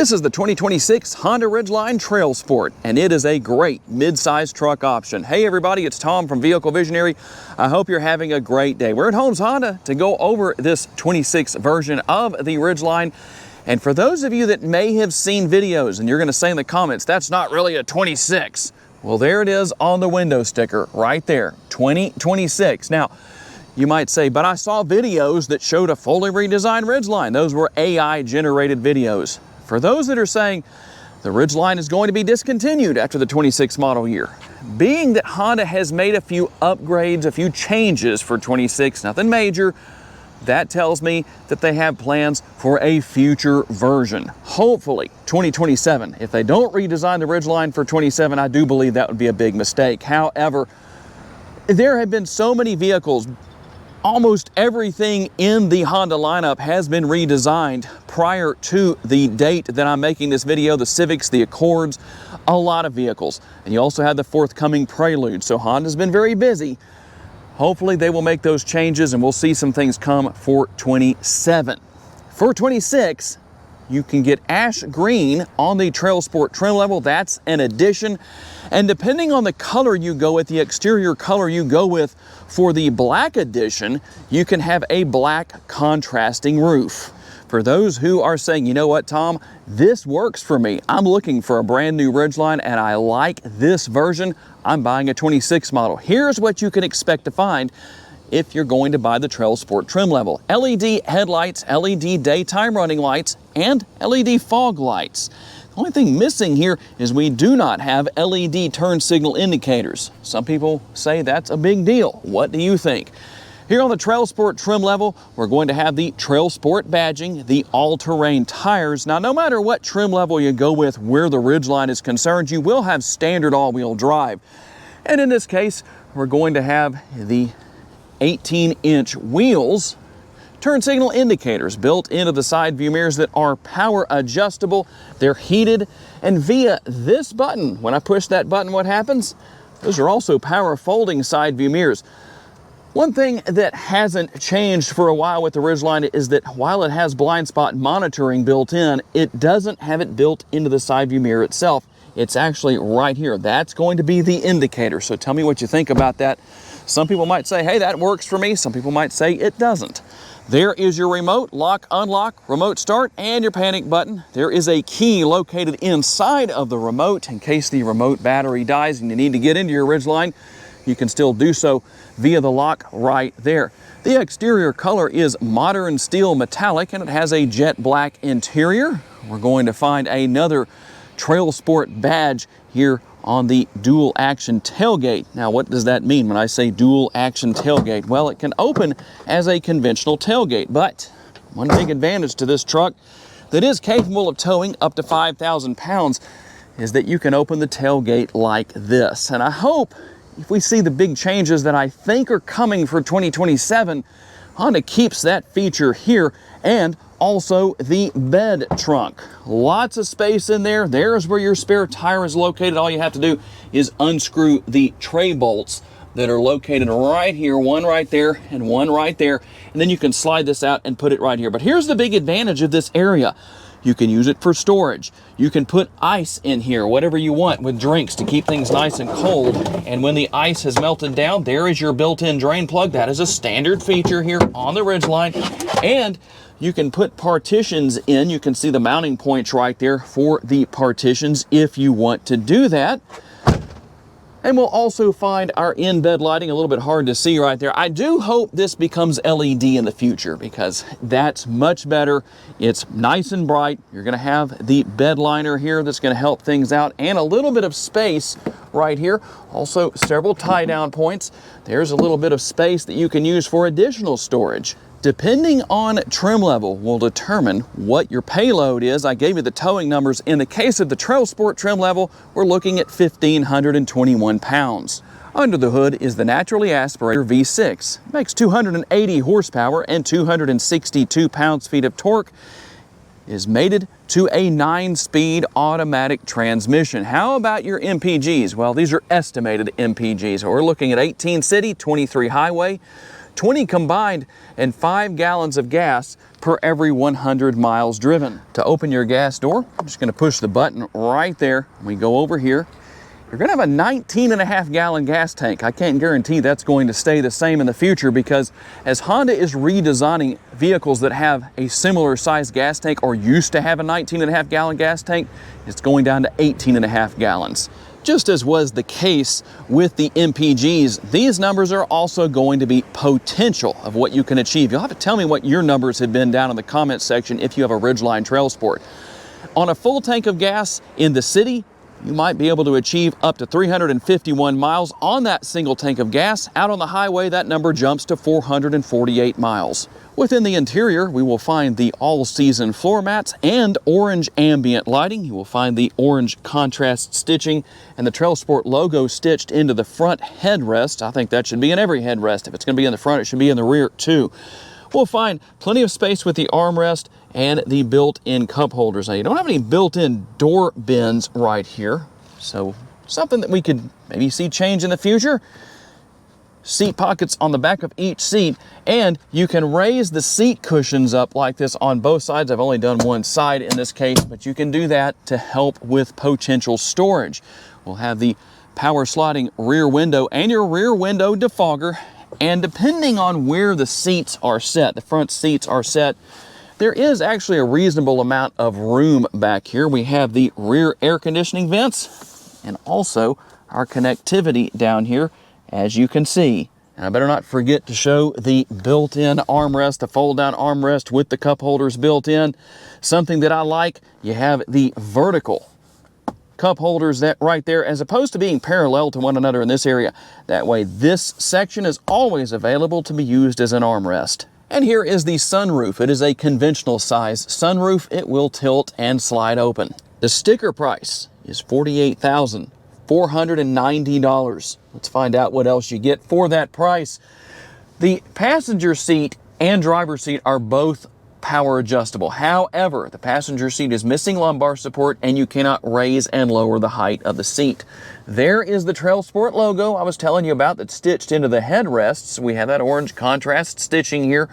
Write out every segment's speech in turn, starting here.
This is the 2026 Honda Ridgeline TrailSport, and it is a great mid-size truck option. Hey everybody, it's Tom from Vehicle Visionary. I hope you're having a great day. We're at Holmes Honda to go over this 26 version of the Ridgeline. And for those of you that may have seen videos and you're going to say in the comments, that's not really a 26. Well, there it is on the window sticker right there, 2026. Now, you might say, but I saw videos that showed a fully redesigned Ridgeline. Those were AI generated videos. For those that are saying the Ridgeline is going to be discontinued after the 26 model year, being that Honda has made a few upgrades, a few changes for 26, nothing major, that tells me that they have plans for a future version. Hopefully 2027. If they don't redesign the Ridgeline for 27, I do believe that would be a big mistake. However, there have been so many vehicles. Almost everything in the Honda lineup has been redesigned prior to the date that I'm making this video. The Civics, the Accords, a lot of vehicles. And you also have the forthcoming Prelude. So Honda's been very busy. Hopefully they will make those changes and we'll see some things come for 27. For 26, you can get ash green on the TrailSport trim level. That's an addition. And depending on the color you go with, the exterior color you go with for the black edition, you can have a black contrasting roof. For those who are saying, you know what, Tom, this works for me. I'm looking for a brand new Ridgeline and I like this version. I'm buying a 26 model. Here's what you can expect to find if you're going to buy the TrailSport trim level. LED headlights, LED daytime running lights, and LED fog lights. The only thing missing here is we do not have LED turn signal indicators. Some people say that's a big deal. What do you think? Here on the TrailSport trim level, we're going to have the TrailSport badging, the all-terrain tires. Now, no matter what trim level you go with where the Ridgeline is concerned, you will have standard all-wheel drive. And in this case, we're going to have the 18-inch wheels, turn signal indicators built into the side view mirrors that are power adjustable. They're heated, and via this button, when I push that button, what happens? Those are also power folding side view mirrors. One thing that hasn't changed for a while with the Ridgeline is that while it has blind spot monitoring built in, it doesn't have it built into the side view mirror itself. It's actually right here. That's going to be the indicator. So tell me what you think about that. Some people might say, hey, that works for me. Some people might say it doesn't. There is your remote, lock, unlock, remote start, and your panic button. There is a key located inside of the remote in case the remote battery dies and you need to get into your Ridgeline. You can still do so via the lock right there. The exterior color is modern steel metallic and it has a jet black interior. We're going to find another TrailSport badge here on the dual action tailgate. Now, what does that mean when I say dual action tailgate? Well, it can open as a conventional tailgate, but one big advantage to this truck that is capable of towing up to 5,000 pounds is that you can open the tailgate like this. And I hope if we see the big changes that I think are coming for 2027, Honda keeps that feature here, and also the bed trunk. Lots of space in there. There's where your spare tire is located. All you have to do is unscrew the tray bolts that are located right here, one right there and one right there. And then you can slide this out and put it right here. But here's the big advantage of this area. You can use it for storage. You can put ice in here, whatever you want with drinks to keep things nice and cold. And when the ice has melted down, there is your built-in drain plug. That is a standard feature here on the Ridgeline. And you can put partitions in. You can see the mounting points right there for the partitions if you want to do that. And we'll also find our in-bed lighting, a little bit hard to see right there. I do hope this becomes LED in the future because that's much better. It's nice and bright. You're gonna have the bed liner here that's gonna help things out and a little bit of space right here. Also several tie-down points. There's a little bit of space that you can use for additional storage. Depending on trim level will determine what your payload is. I gave you the towing numbers. In the case of the TrailSport trim level, we're looking at 1,521 pounds. Under the hood is the naturally aspirated V6. It makes 280 horsepower and 262 pounds-feet of torque. Is mated to a 9-speed automatic transmission. How about your MPGs? Well, these are estimated MPGs. We're looking at 18 city, 23 highway, 20 combined, and 5 gallons of gas per every 100 miles driven. To open your gas door, I'm just going to push the button right there. We go over here. You're going to have a 19.5 gallon gas tank. I can't guarantee that's going to stay the same in the future, because as Honda is redesigning vehicles that have a similar size gas tank or used to have a 19.5 gallon gas tank, it's going down to 18.5 gallons. Just as was the case with the MPGs, these numbers are also going to be potential of what you can achieve. You'll have to tell me what your numbers have been down in the comment section if you have a Ridgeline TrailSport. On a full tank of gas in the city, you might be able to achieve up to 351 miles on that single tank of gas. Out on the highway, that number jumps to 448 miles. Within the interior, we will find the all-season floor mats and orange ambient lighting. You will find the orange contrast stitching and the TrailSport logo stitched into the front headrest. I think that should be in every headrest. If it's going to be in the front, it should be in the rear too. We'll find plenty of space with the armrest and the built-in cup holders. Now, you don't have any built-in door bins right here, so something that we could maybe see change in the future. Seat pockets on the back of each seat, and you can raise the seat cushions up like this on both sides. I've only done one side in this case, but you can do that to help with potential storage. We'll have the power sliding rear window and your rear window defogger, and depending on where the seats are set, the front seats are set, there is actually a reasonable amount of room back here. We have the rear air conditioning vents and also our connectivity down here, as you can see. And I better not forget to show the built-in armrest, the fold-down armrest with the cup holders built in. Something that I like, you have the vertical cup holders that right there, as opposed to being parallel to one another in this area. That way this section is always available to be used as an armrest. And here is the sunroof. It is a conventional size sunroof. It will tilt and slide open. The sticker price is $48,490. Let's find out what else you get for that price. The passenger seat and driver's seat are both power adjustable. However, the passenger seat is missing lumbar support and you cannot raise and lower the height of the seat. There is the TrailSport logo I was telling you about that's stitched into the headrests. We have that orange contrast stitching here.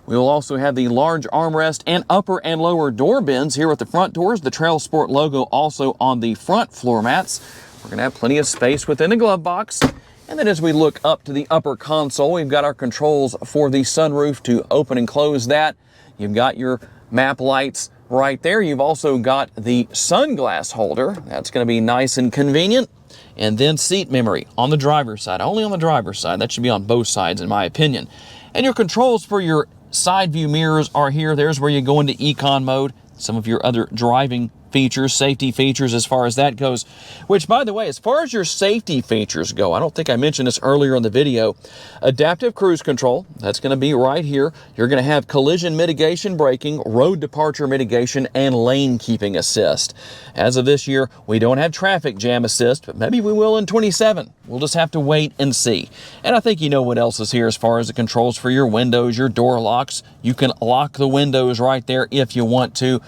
We will also have the large armrest and upper and lower door bins here at the front doors. The TrailSport logo also on the front floor mats. We're going to have plenty of space within the glove box. And then as we look up to the upper console, we've got our controls for the sunroof to open and close that. You've got your map lights right there. You've also got the sunglass holder. That's going to be nice and convenient. And then seat memory on the driver's side, only on the driver's side. That should be on both sides in my opinion. And your controls for your side view mirrors are here. There's where you go into econ mode. Some of your other driving features, safety features as far as that goes. Which, by the way, as far as your safety features go, I don't think I mentioned this earlier in the video, adaptive cruise control, that's going to be right here. You're going to have collision mitigation braking, road departure mitigation, and lane keeping assist. As of this year, we don't have traffic jam assist, but maybe we will in 27. We'll just have to wait and see. And I think you know what else is here as far as the controls for your windows, your door locks. You can lock the windows right there if you want to.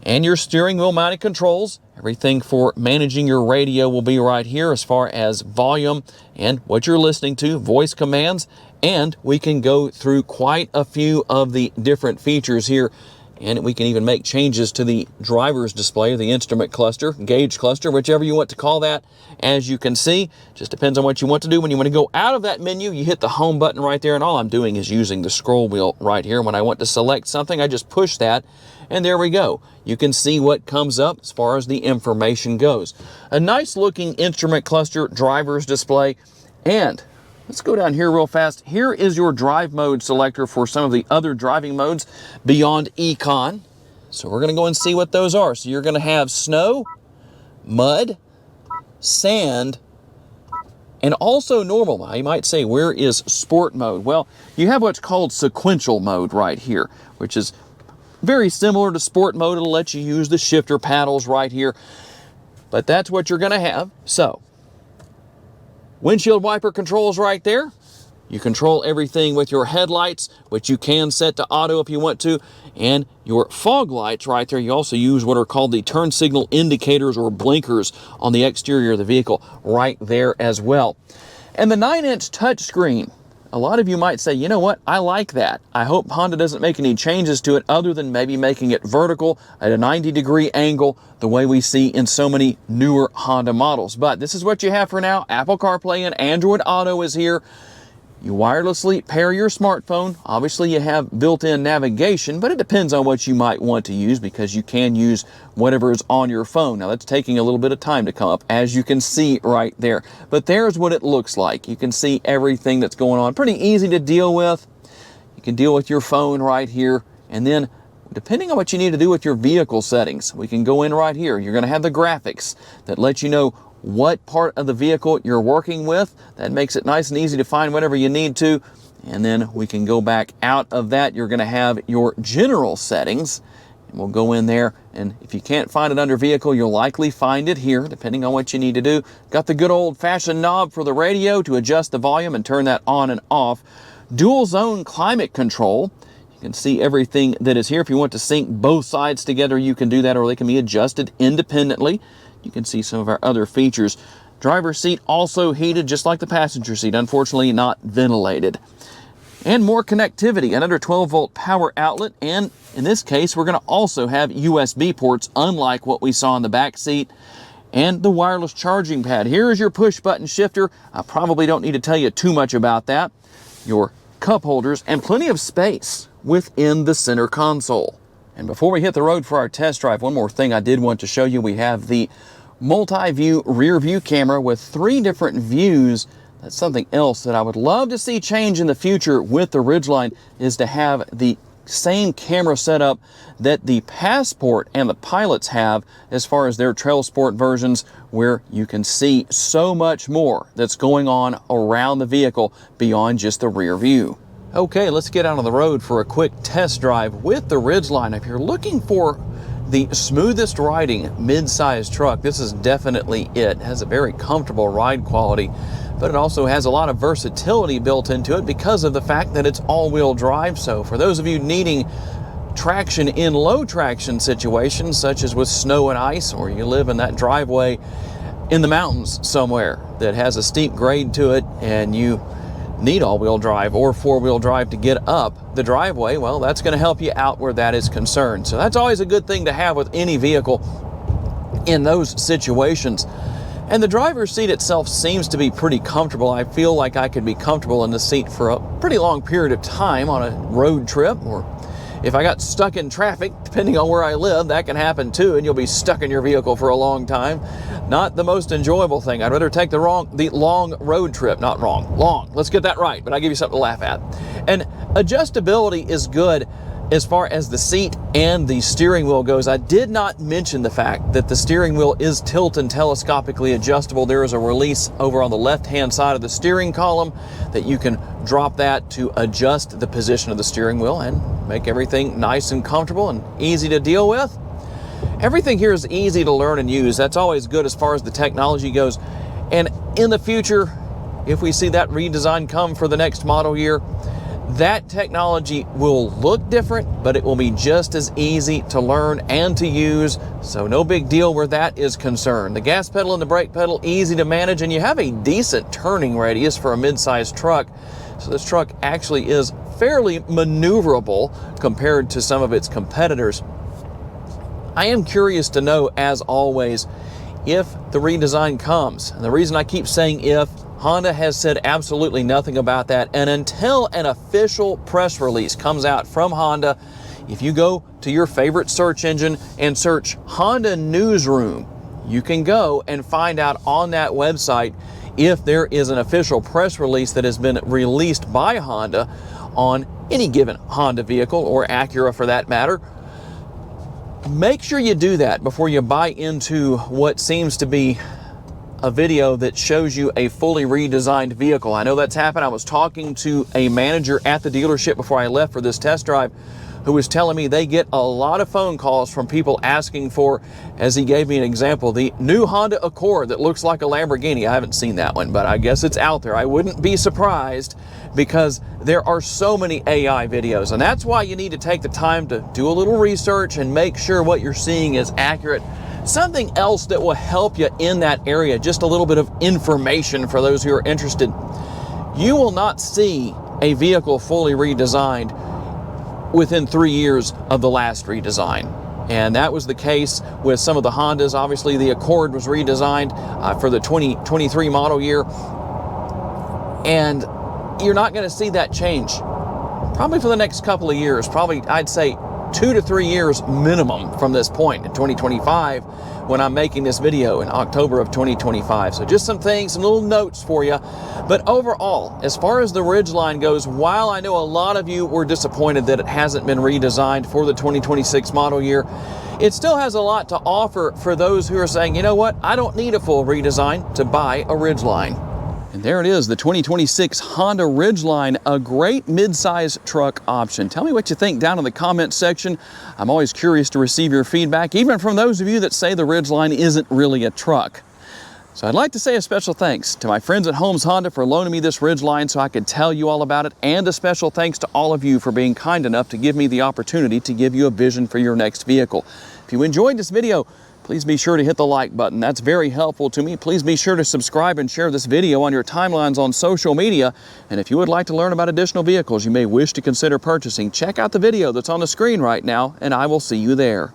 And your steering wheel mounted controls. Everything for managing your radio will be right here as far as volume and what you're listening to, voice commands, and we can go through quite a few of the different features here. And we can even make changes to the driver's display, the instrument cluster, gauge cluster, whichever you want to call that. As you can see, just depends on what you want to do. When you want to go out of that menu, you hit the home button right there, and all I'm doing is using the scroll wheel right here. When I want to select something, I just push that, and there we go. You can see what comes up as far as the information goes. A nice looking instrument cluster, driver's display, and let's go down here real fast. Here is your drive mode selector for some of the other driving modes beyond Econ. So we're going to go and see what those are. So you're going to have snow, mud, sand, and also normal. Now you might say, where is sport mode? Well, you have what's called sequential mode right here, which is very similar to sport mode. It'll let you use the shifter paddles right here, but that's what you're going to have. So windshield wiper controls right there. You control everything with your headlights, which you can set to auto if you want to, and your fog lights right there. You also use what are called the turn signal indicators or blinkers on the exterior of the vehicle right there as well. And the 9-inch touchscreen a lot of you might say, you know what, I like that. I hope Honda doesn't make any changes to it other than maybe making it vertical at a 90-degree angle, the way we see in so many newer Honda models. But this is what you have for now. Apple CarPlay and Android Auto is here. You wirelessly pair your smartphone. Obviously, you have built-in navigation, but it depends on what you might want to use, because you can use whatever is on your phone. Now, that's taking a little bit of time to come up, as you can see right there. But there's what it looks like. You can see everything that's going on. Pretty easy to deal with. You can deal with your phone right here. And then, depending on what you need to do with your vehicle settings, we can go in right here. You're going to have the graphics that let you know what part of the vehicle you're working with. That makes it nice and easy to find whenever you need to. And then we can go back out of that. You're going to have your general settings. And we'll go in there, and if you can't find it under vehicle, you'll likely find it here, depending on what you need to do. Got the good old-fashioned knob for the radio to adjust the volume and turn that on and off. Dual zone climate control. You can see everything that is here. If you want to sync both sides together, you can do that, or they can be adjusted independently. You can see some of our other features. Driver's seat also heated, just like the passenger seat, unfortunately not ventilated. And more connectivity, another 12-volt power outlet, and in this case, we're going to also have USB ports, unlike what we saw in the back seat, and the wireless charging pad. Here is your push-button shifter. I probably don't need to tell you too much about that. Your cup holders, and plenty of space within the center console. And before we hit the road for our test drive, one more thing I did want to show you. We have the multi-view rear view camera with 3 different views. That's something else that I would love to see change in the future with the Ridgeline, is to have the same camera setup that the Passport and the Pilots have as far as their TrailSport versions, where you can see so much more that's going on around the vehicle beyond just the rear view. Okay, let's get out on the road for a quick test drive with the Ridgeline. If you're looking for the smoothest riding mid-size truck, this is definitely it. It has a very comfortable ride quality, but it also has a lot of versatility built into it because of the fact that it's all-wheel drive. So for those of you needing traction in low traction situations, such as with snow and ice, or you live in that driveway in the mountains somewhere that has a steep grade to it and you need all-wheel drive or four-wheel drive to get up the driveway, well, that's going to help you out where that is concerned. So that's always a good thing to have with any vehicle in those situations. And the driver's seat itself seems to be pretty comfortable. I feel like I could be comfortable in the seat for a pretty long period of time on a road trip, or if I got stuck in traffic, depending on where I live, that can happen too, and you'll be stuck in your vehicle for a long time. Not the most enjoyable thing. I'd rather take the long road trip. Not wrong, long. Let's get that right, but I'll give you something to laugh at. And adjustability is good as far as the seat and the steering wheel goes. I did not mention the fact that the steering wheel is tilt and telescopically adjustable. There is a release over on the left-hand side of the steering column that you can drop that to adjust the position of the steering wheel and make everything nice and comfortable and easy to deal with. Everything here is easy to learn and use. That's always good as far as the technology goes. And in the future, if we see that redesign come for the next model year, that technology will look different, but it will be just as easy to learn and to use. So no big deal where that is concerned. The gas pedal and the brake pedal, easy to manage, and you have a decent turning radius for a mid-sized truck. So this truck actually is fairly maneuverable compared to some of its competitors. I am curious to know, as always, if the redesign comes. And the reason I keep saying if, Honda has said absolutely nothing about that. And until an official press release comes out from Honda, if you go to your favorite search engine and search Honda Newsroom, you can go and find out on that website if there is an official press release that has been released by Honda on any given Honda vehicle, or Acura for that matter. Make sure you do that before you buy into what seems to be a video that shows you a fully redesigned vehicle. I know that's happened. I was talking to a manager at the dealership before I left for this test drive, who was telling me they get a lot of phone calls from people asking for, as he gave me an example, the new Honda Accord that looks like a Lamborghini. I haven't seen that one, but I guess it's out there. I wouldn't be surprised, because there are so many AI videos, and that's why you need to take the time to do a little research and make sure what you're seeing is accurate. Something else that will help you in that area, just a little bit of information for those who are interested. You will not see a vehicle fully redesigned within 3 years of the last redesign. And that was the case with some of the Hondas. Obviously, the Accord was redesigned for the 2023 model year. And you're not going to see that change probably for the next couple of years. Probably, I'd say 2 to 3 years minimum from this point in 2025 when I'm making this video in October of 2025. So just some things, some little notes for you. But overall, as far as the Ridgeline goes, while I know a lot of you were disappointed that it hasn't been redesigned for the 2026 model year, it still has a lot to offer for those who are saying, you know what, I don't need a full redesign to buy a Ridgeline. And there it is, the 2026 Honda Ridgeline, a great mid-size truck option. Tell me what you think down in the comments section. I'm always curious to receive your feedback, even from those of you that say the Ridgeline isn't really a truck. So I'd like to say a special thanks to my friends at Holmes Honda for loaning me this Ridgeline so I could tell you all about it, and a special thanks to all of you for being kind enough to give me the opportunity to give you a vision for your next vehicle. If you enjoyed this video, please be sure to hit the like button. That's very helpful to me. Please be sure to subscribe and share this video on your timelines on social media. And if you would like to learn about additional vehicles you may wish to consider purchasing, check out the video that's on the screen right now, and I will see you there.